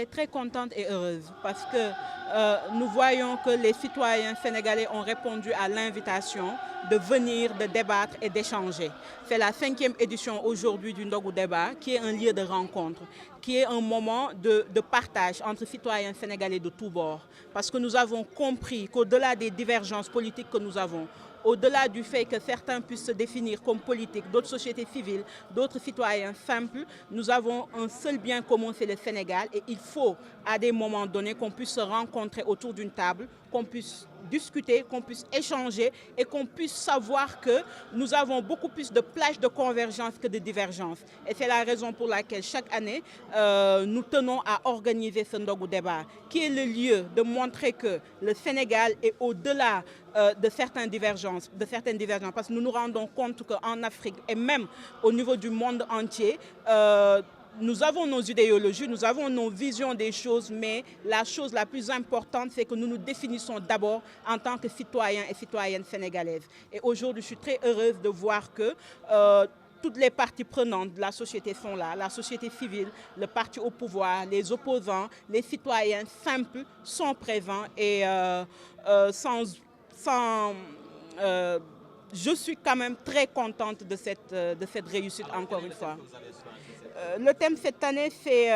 très contente et heureuse parce que nous voyons que les citoyens sénégalais ont répondu à l'invitation de venir, de débattre et d'échanger. C'est la 5e édition aujourd'hui du Ndogu Débat qui est un lieu de rencontre, qui est un moment de partage entre citoyens sénégalais de tous bords. Parce que nous avons compris qu'au-delà des divergences politiques que nous avons, au-delà du fait que certains puissent se définir comme politiques, d'autres sociétés civiles, d'autres citoyens simples, nous avons un seul bien commun, c'est le Sénégal. Et il faut, à des moments donnés, qu'on puisse se rencontrer autour d'une table, qu'on puisse discuter, qu'on puisse échanger et qu'on puisse savoir que nous avons beaucoup plus de plages de convergence que de divergence. Et c'est la raison pour laquelle chaque année, nous tenons à organiser ce Ndogu Débat, qui est le lieu de montrer que le Sénégal est au-delà de certaines divergences, parce que nous nous rendons compte qu'en Afrique et même au niveau du monde entier, nous avons nos idéologies, nous avons nos visions des choses, mais la chose la plus importante, c'est que nous nous définissons d'abord en tant que citoyens et citoyennes sénégalaises. Et aujourd'hui, je suis très heureuse de voir que toutes les parties prenantes de la société sont là, la société civile, le parti au pouvoir, les opposants, les citoyens simples sont présents et je suis quand même très contente de cette réussite encore une fois. Le thème cette année, c'est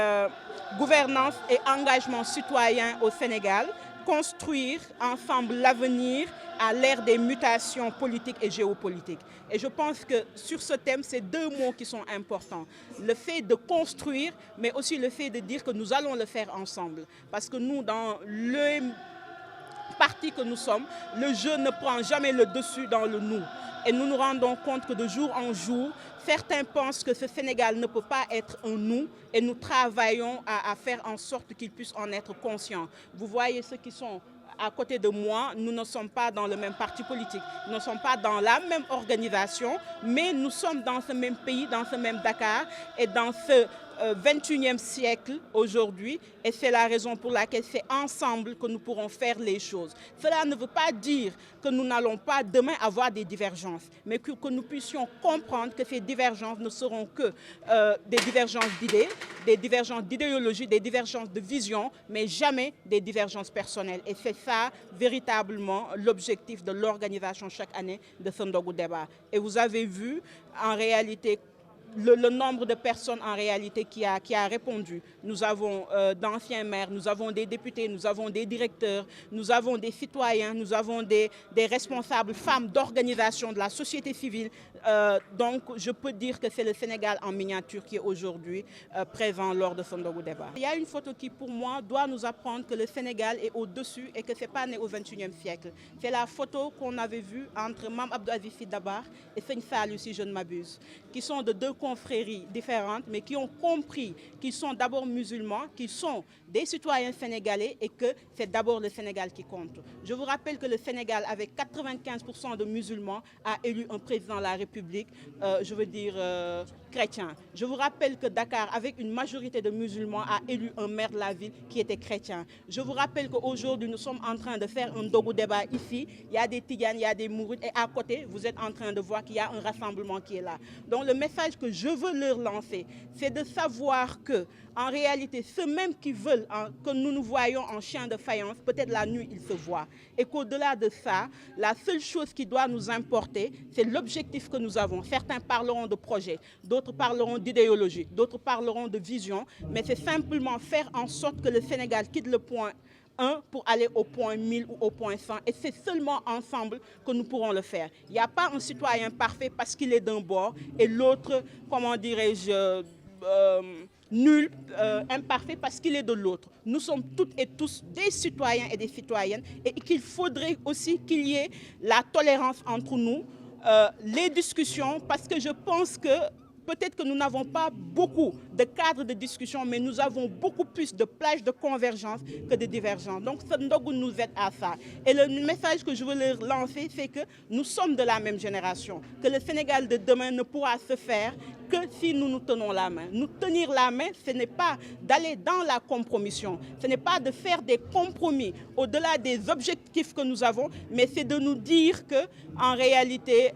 gouvernance et engagement citoyen au Sénégal, construire ensemble l'avenir à l'ère des mutations politiques et géopolitiques. Et je pense que sur ce thème, c'est deux mots qui sont importants. Le fait de construire, mais aussi le fait de dire que nous allons le faire ensemble. Parce que nous, dans le parti que nous sommes, le jeu ne prend jamais le dessus dans le nous. Et nous nous rendons compte que de jour en jour, certains pensent que ce Sénégal ne peut pas être un nous et nous travaillons à faire en sorte qu'ils puissent en être conscients. Vous voyez ceux qui sont à côté de moi, nous ne sommes pas dans le même parti politique, nous ne sommes pas dans la même organisation, mais nous sommes dans ce même pays, dans ce même Dakar et dans ce 21e siècle aujourd'hui, et c'est la raison pour laquelle c'est ensemble que nous pourrons faire les choses. Cela ne veut pas dire que nous n'allons pas demain avoir des divergences, mais que nous puissions comprendre que ces divergences ne seront que des divergences d'idées, des divergences d'idéologie, des divergences de vision, mais jamais des divergences personnelles. Et c'est ça véritablement l'objectif de l'organisation chaque année de ce Ndogu Débat. Et vous avez vu en réalité le nombre de personnes en réalité qui a répondu. Nous avons d'anciens maires, nous avons des députés, nous avons des directeurs, nous avons des citoyens, nous avons des responsables femmes d'organisation de la société civile. Donc je peux dire que c'est le Sénégal en miniature qui est aujourd'hui présent lors de ce Ndogu Débat. Il y a une photo qui pour moi doit nous apprendre que le Sénégal est au-dessus et que ce n'est pas né au XXIe siècle. C'est la photo qu'on avait vue entre Mame Abdou Aziz Sy Dabakh et Seigne Saliou, si je ne m'abuse, qui sont de deux confréries différentes, mais qui ont compris qu'ils sont d'abord musulmans, qu'ils sont des citoyens sénégalais et que c'est d'abord le Sénégal qui compte. Je vous rappelle que le Sénégal, avec 95% de musulmans, a élu un président de la République, chrétien. Je vous rappelle que Dakar, avec une majorité de musulmans, a élu un maire de la ville qui était chrétien. Je vous rappelle qu'aujourd'hui, nous sommes en train de faire un Ndogu Débat ici. Il y a des Tidianes, il y a des Mourides et à côté, vous êtes en train de voir qu'il y a un rassemblement qui est là. Donc le message que je veux leur lancer, c'est de savoir que, en réalité, ceux même qui veulent que nous nous voyons en chien de faïence, peut-être la nuit, ils se voient. Et qu'au-delà de ça, la seule chose qui doit nous importer, c'est l'objectif que nous avons. Certains parleront de projet, d'autres parleront d'idéologie, d'autres parleront de vision, mais c'est simplement faire en sorte que le Sénégal quitte le point 1 pour aller au point 1000 ou au point 100. Et c'est seulement ensemble que nous pourrons le faire. Il n'y a pas un citoyen parfait parce qu'il est d'un bord et l'autre, comment dirais-je, nul, imparfait parce qu'il est de l'autre. Nous sommes toutes et tous des citoyens et des citoyennes et qu'il faudrait aussi qu'il y ait la tolérance entre nous, les discussions, parce que je pense que peut-être que nous n'avons pas beaucoup de cadres de discussion, mais nous avons beaucoup plus de plages de convergence que de divergence. Donc, ce Ndogu nous aide à ça. Et le message que je veux leur lancer, c'est que nous sommes de la même génération, que le Sénégal de demain ne pourra se faire que si nous nous tenons la main. Nous tenir la main, ce n'est pas d'aller dans la compromission, ce n'est pas de faire des compromis au-delà des objectifs que nous avons, mais c'est de nous dire que, en réalité,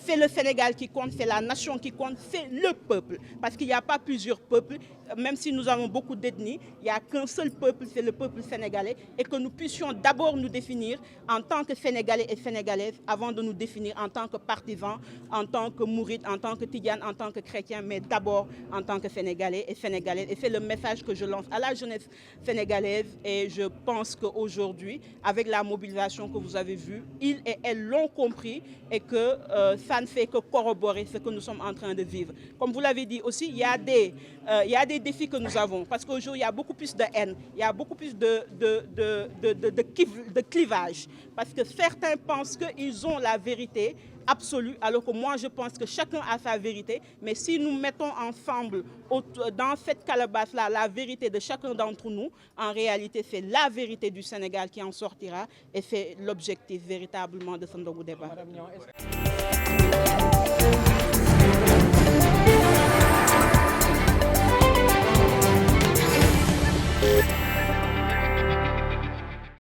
c'est le Sénégal qui compte, c'est la nation qui compte, c'est le peuple. Parce qu'il n'y a pas plusieurs peuples, même si nous avons beaucoup d'ethnies, il n'y a qu'un seul peuple, c'est le peuple sénégalais, et que nous puissions d'abord nous définir en tant que Sénégalais et Sénégalaises avant de nous définir en tant que partisans, en tant que mourides, en tant que tidianes, en tant que chrétiens, mais d'abord en tant que Sénégalais et Sénégalaises. Et c'est le message que je lance à la jeunesse sénégalaise, et je pense qu'aujourd'hui, avec la mobilisation que vous avez vue, ils et elles l'ont compris, et que ça ne fait que corroborer ce que nous sommes en train de vivre. Comme vous l'avez dit aussi, il y a des défis que nous avons, parce qu'aujourd'hui, il y a beaucoup plus de haine, il y a beaucoup plus de clivage, parce que certains pensent qu'ils ont la vérité absolue, alors que moi je pense que chacun a sa vérité, mais si nous mettons ensemble dans cette calebasse-là la vérité de chacun d'entre nous, en réalité c'est la vérité du Sénégal qui en sortira, et c'est l'objectif véritablement de ce nouveau débat.